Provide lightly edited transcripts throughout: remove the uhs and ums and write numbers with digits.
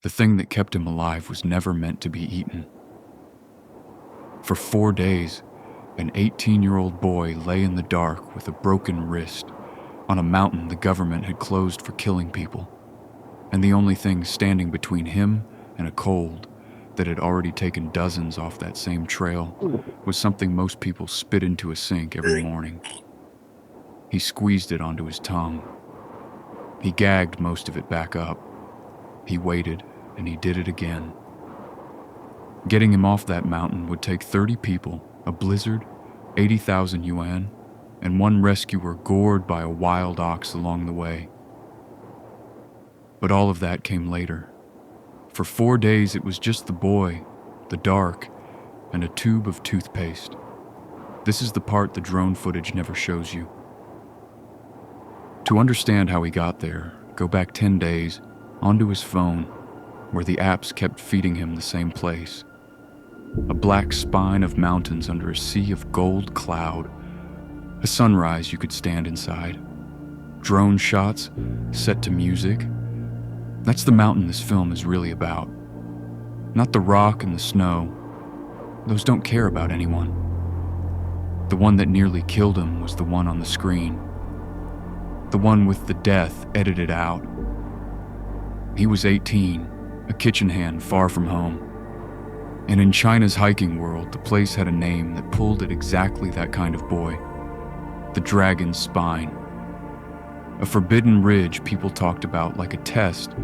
The thing that kept him alive was never meant to be eaten. For 4 days, an 18-year-old boy lay in the dark with a broken wrist on a mountain the government had closed for killing people, and the only thing standing between him and a cold that had already taken dozens off that same trail was something most people spit into a sink every morning. He squeezed it onto his tongue. He gagged most of it back up. He waited, and he did it again. Getting him off that mountain would take 30 people, a blizzard, 80,000 yuan, and one rescuer gored by a wild ox along the way. But all of that came later. For 4 days it was just the boy, the dark, and a tube of toothpaste. This is the part the drone footage never shows you. To understand how he got there, go back 10 days, onto his phone, where the apps kept feeding him the same place. A black spine of mountains under a sea of gold cloud. A sunrise you could stand inside. Drone shots set to music. That's the mountain this film is really about. Not the rock and the snow. Those don't care about anyone. The one that nearly killed him was the one on the screen. The one with the death edited out. He was 18, a kitchen hand far from home. And in China's hiking world, the place had a name that pulled at exactly that kind of boy. The Dragon's Spine. A forbidden ridge people talked about like a test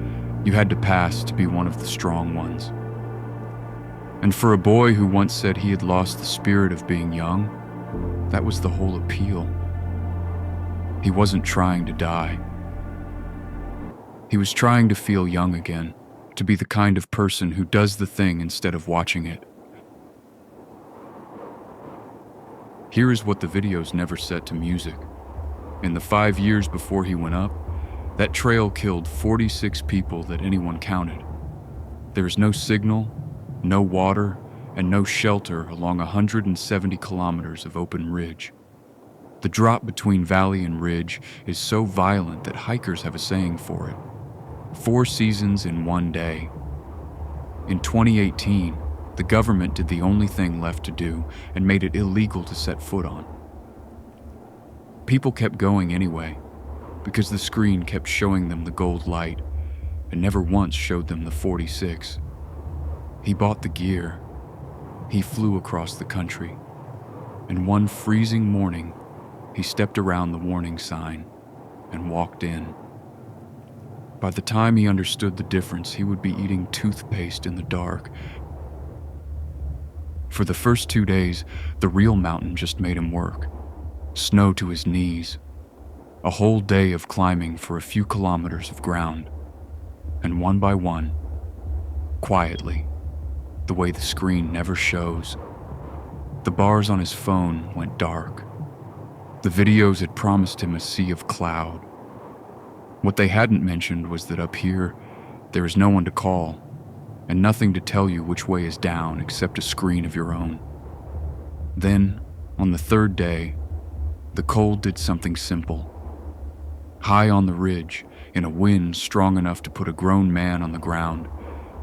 you had to pass to be one of the strong ones. And for a boy who once said he had lost the spirit of being young, that was the whole appeal. He wasn't trying to die. He was trying to feel young again, to be the kind of person who does the thing instead of watching it. Here is what the videos never set to music. In the 5 years before he went up, that trail killed 46 people that anyone counted. There is no signal, no water, and no shelter along 170 kilometers of open ridge. The drop between valley and ridge is so violent that hikers have a saying for it. 4 seasons in 1 day. In 2018, the government did the only thing left to do and made it illegal to set foot on. People kept going anyway, because the screen kept showing them the gold light and never once showed them the 46. He bought the gear. He flew across the country. And one freezing morning, he stepped around the warning sign and walked in. By the time he understood the difference, he would be eating toothpaste in the dark. For the first 2 days, the real mountain just made him work. Snow to his knees. A whole day of climbing for a few kilometers of ground. And one by one, quietly, the way the screen never shows, the bars on his phone went dark. The videos had promised him a sea of cloud. What they hadn't mentioned was that up here, there is no one to call, and nothing to tell you which way is down except a screen of your own. Then, on the 3rd day, the cold did something simple. High on the ridge, in a wind strong enough to put a grown man on the ground,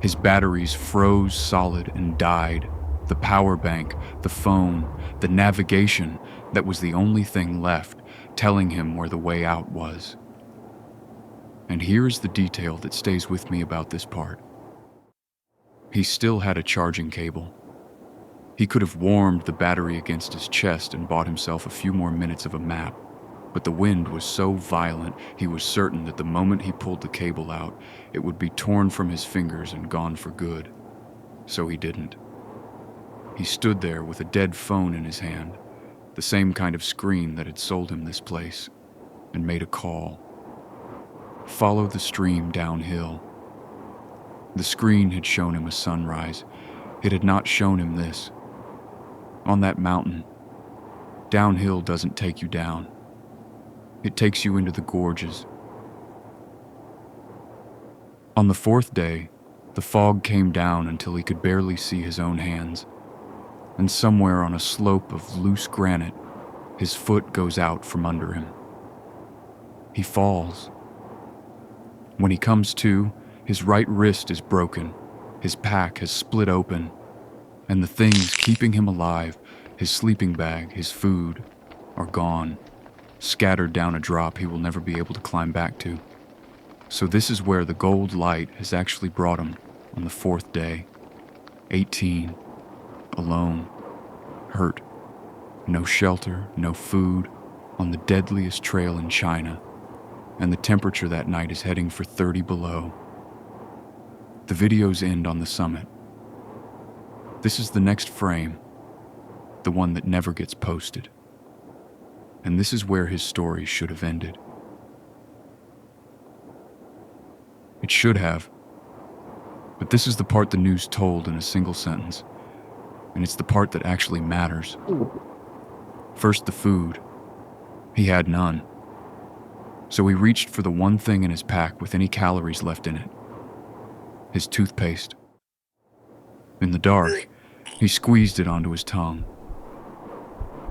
his batteries froze solid and died. The power bank, the phone, the navigation, that was the only thing left, telling him where the way out was. And here is the detail that stays with me about this part. He still had a charging cable. He could have warmed the battery against his chest and bought himself a few more minutes of a map, but the wind was so violent he was certain that the moment he pulled the cable out, it would be torn from his fingers and gone for good. So he didn't. He stood there with a dead phone in his hand, the same kind of screen that had sold him this place, and made a call. Follow the stream downhill. The screen had shown him a sunrise. It had not shown him this. On that mountain, downhill doesn't take you down. It takes you into the gorges. On the 4th day, the fog came down until he could barely see his own hands, and somewhere on a slope of loose granite, his foot goes out from under him. He falls. When he comes to, His right wrist is broken, his pack has split open, and the things keeping him alive, his sleeping bag, his food, are gone, scattered down a drop he will never be able to climb back to. So this is where the gold light has actually brought him on the fourth day. 18, alone, hurt, no shelter, no food, on the deadliest trail in China, and the temperature that night is heading for 30 below. The videos end on the summit. This is the next frame, the one that never gets posted. And this is where his story should have ended. It should have. But this is the part the news told in a single sentence. And it's the part that actually matters. First, the food. He had none. So he reached for the one thing in his pack with any calories left in it. His toothpaste. In the dark, he squeezed it onto his tongue.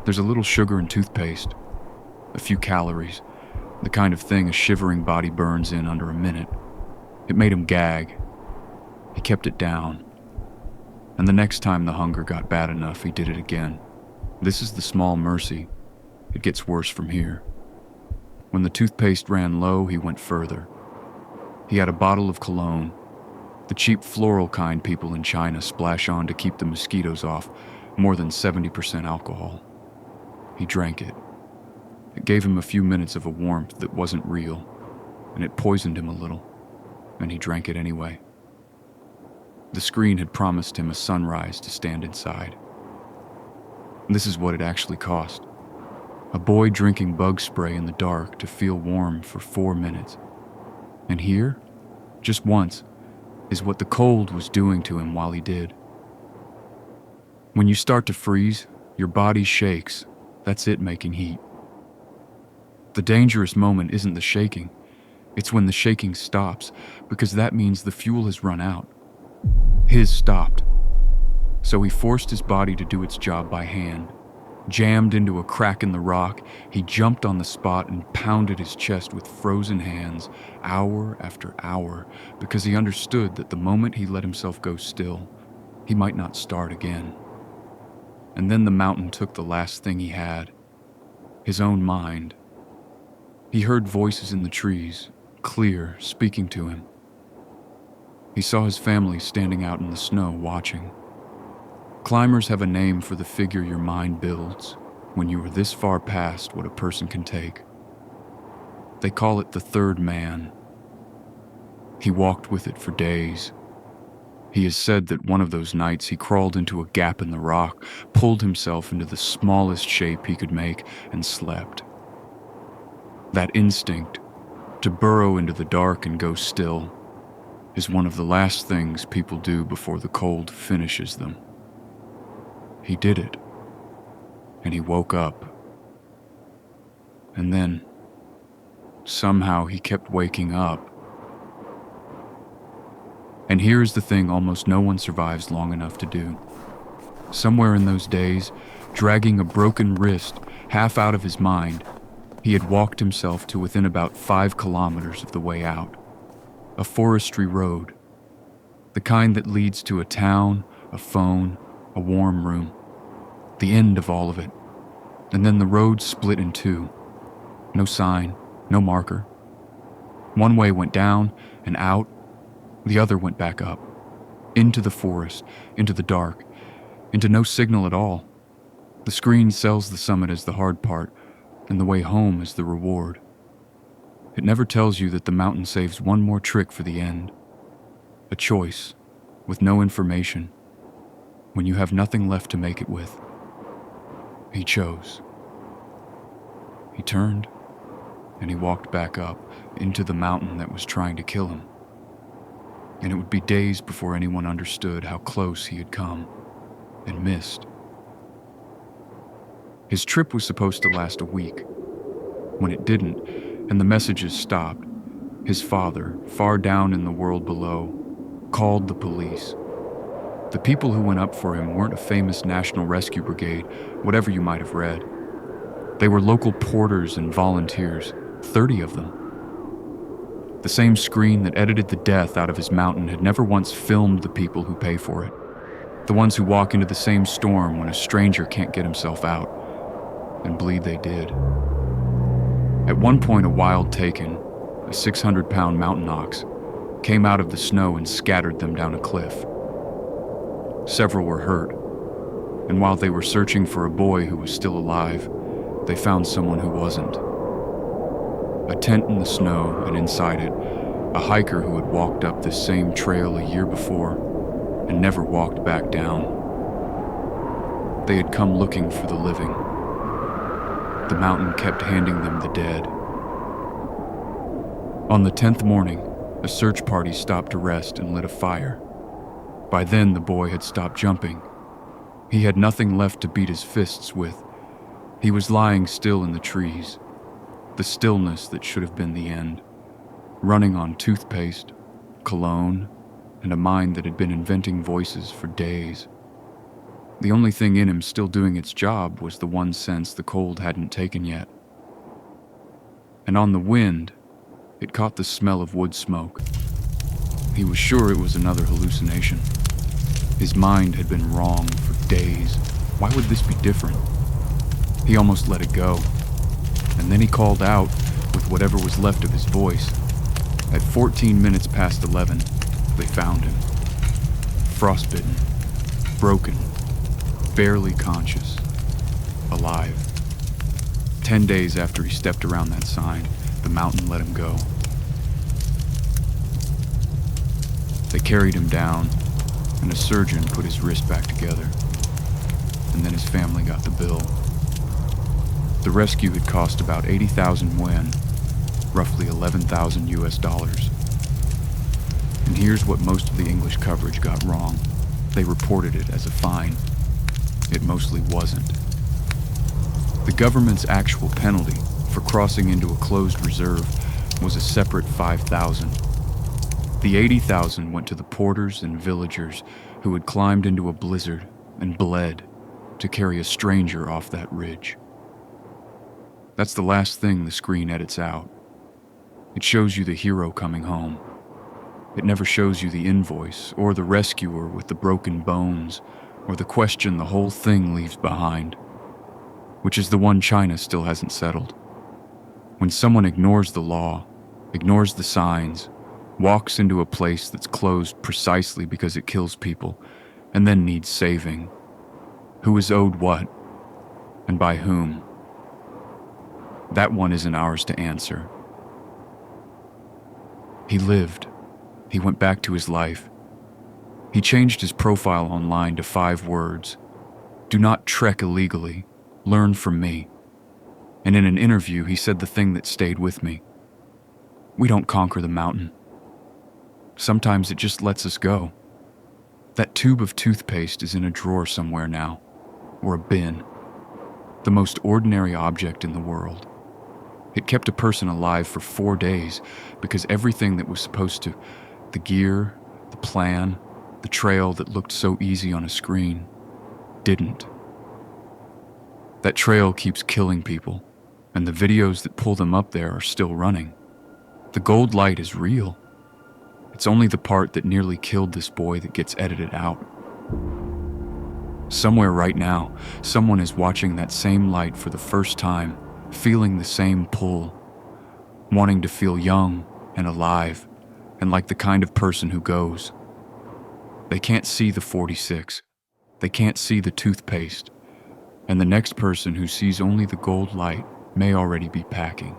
There's a little sugar in toothpaste, a few calories, the kind of thing a shivering body burns in under a minute. It made him gag. He kept it down. And the next time the hunger got bad enough, he did it again. This is the small mercy. It gets worse from here. When the toothpaste ran low, he went further. He had a bottle of cologne, the cheap floral kind people in China splash on to keep the mosquitoes off, more than 70% alcohol. He drank it. It gave him a few minutes of a warmth that wasn't real, and it poisoned him a little, and he drank it anyway. The screen had promised him a sunrise to stand inside. This is what it actually cost. A boy drinking bug spray in the dark to feel warm for 4 minutes. And here, just once, is what the cold was doing to him while he did. When you start to freeze, your body shakes. That's it making heat. The dangerous moment isn't the shaking. It's when the shaking stops, because that means the fuel has run out. His stopped. So he forced his body to do its job by hand. Jammed into a crack in the rock, he jumped on the spot and pounded his chest with frozen hands, hour after hour, because he understood that the moment he let himself go still, he might not start again. And then the mountain took the last thing he had, his own mind. He heard voices in the trees, clear, speaking to him. He saw his family standing out in the snow, watching. Climbers have a name for the figure your mind builds when you are this far past what a person can take. They call it the third man. He walked with it for days. He has said that one of those nights he crawled into a gap in the rock, pulled himself into the smallest shape he could make, and slept. That instinct, to burrow into the dark and go still, is one of the last things people do before the cold finishes them. He did it, and he woke up. And then, somehow he kept waking up. And here's the thing almost no one survives long enough to do. Somewhere in those days, dragging a broken wrist half out of his mind, he had walked himself to within about 5 kilometers of the way out. A forestry road, the kind that leads to a town, a phone, a warm room, the end of all of it. And then the road split in two. No sign, no marker. One way went down and out, the other went back up, into the forest, into the dark, into no signal at all. The screen sells the summit as the hard part, and the way home is the reward. It never tells you that the mountain saves one more trick for the end. A choice, with no information, when you have nothing left to make it with. He chose. He turned, and he walked back up into the mountain that was trying to kill him. And it would be days before anyone understood how close he had come, and missed. His trip was supposed to last a week. When it didn't, and the messages stopped, his father, far down in the world below, called the police. The people who went up for him weren't a famous National Rescue Brigade, whatever you might have read. They were local porters and volunteers, 30 of them. The same screen that edited the death out of his mountain had never once filmed the people who pay for it. The ones who walk into the same storm when a stranger can't get himself out, and bleed they did. At one point, a wild taken, a 600-pound mountain ox, came out of the snow and scattered them down a cliff. Several were hurt, and while they were searching for a boy who was still alive, they found someone who wasn't. A tent in the snow, and inside it, a hiker who had walked up this same trail a year before and never walked back down. They had come looking for the living. The mountain kept handing them the dead. On the 10th morning, a search party stopped to rest and lit a fire. By then, the boy had stopped jumping. He had nothing left to beat his fists with. He was lying still in the trees, the stillness that should have been the end, running on toothpaste, cologne, and a mind that had been inventing voices for days. The only thing in him still doing its job was the one sense the cold hadn't taken yet. And on the wind, it caught the smell of wood smoke. He was sure it was another hallucination. His mind had been wrong for days. Why would this be different? He almost let it go. And then he called out with whatever was left of his voice. At 14 minutes past 11, they found him. Frostbitten, broken, barely conscious, alive. 10 days after he stepped around that sign, the mountain let him go. They carried him down, and a surgeon put his wrist back together. And then his family got the bill. The rescue had cost about 80,000 yuan, roughly 11,000 US dollars. And here's what most of the English coverage got wrong. They reported it as a fine. It mostly wasn't. The government's actual penalty for crossing into a closed reserve was a separate 5,000. The 80,000 went to the porters and villagers who had climbed into a blizzard and bled to carry a stranger off that ridge. That's the last thing the screen edits out. It shows you the hero coming home. It never shows you the invoice, or the rescuer with the broken bones, or the question the whole thing leaves behind, which is the one China still hasn't settled. When someone ignores the law, ignores the signs, walks into a place that's closed precisely because it kills people, and then needs saving, who is owed what, and by whom? That one isn't ours to answer. He lived. He went back to his life. He changed his profile online to 5 words. Do not trek illegally. Learn from me. And in an interview, he said the thing that stayed with me. We don't conquer the mountain. Sometimes it just lets us go. That tube of toothpaste is in a drawer somewhere now, or a bin. The most ordinary object in the world. It kept a person alive for 4 days because everything that was supposed to, the gear, the plan, the trail that looked so easy on a screen, didn't. That trail keeps killing people, and the videos that pull them up there are still running. The gold light is real. It's only the part that nearly killed this boy that gets edited out. Somewhere right now, someone is watching that same light for the first time, feeling the same pull, wanting to feel young and alive, and like the kind of person who goes. They can't see the 46. They can't see the toothpaste. And the next person who sees only the gold light may already be packing.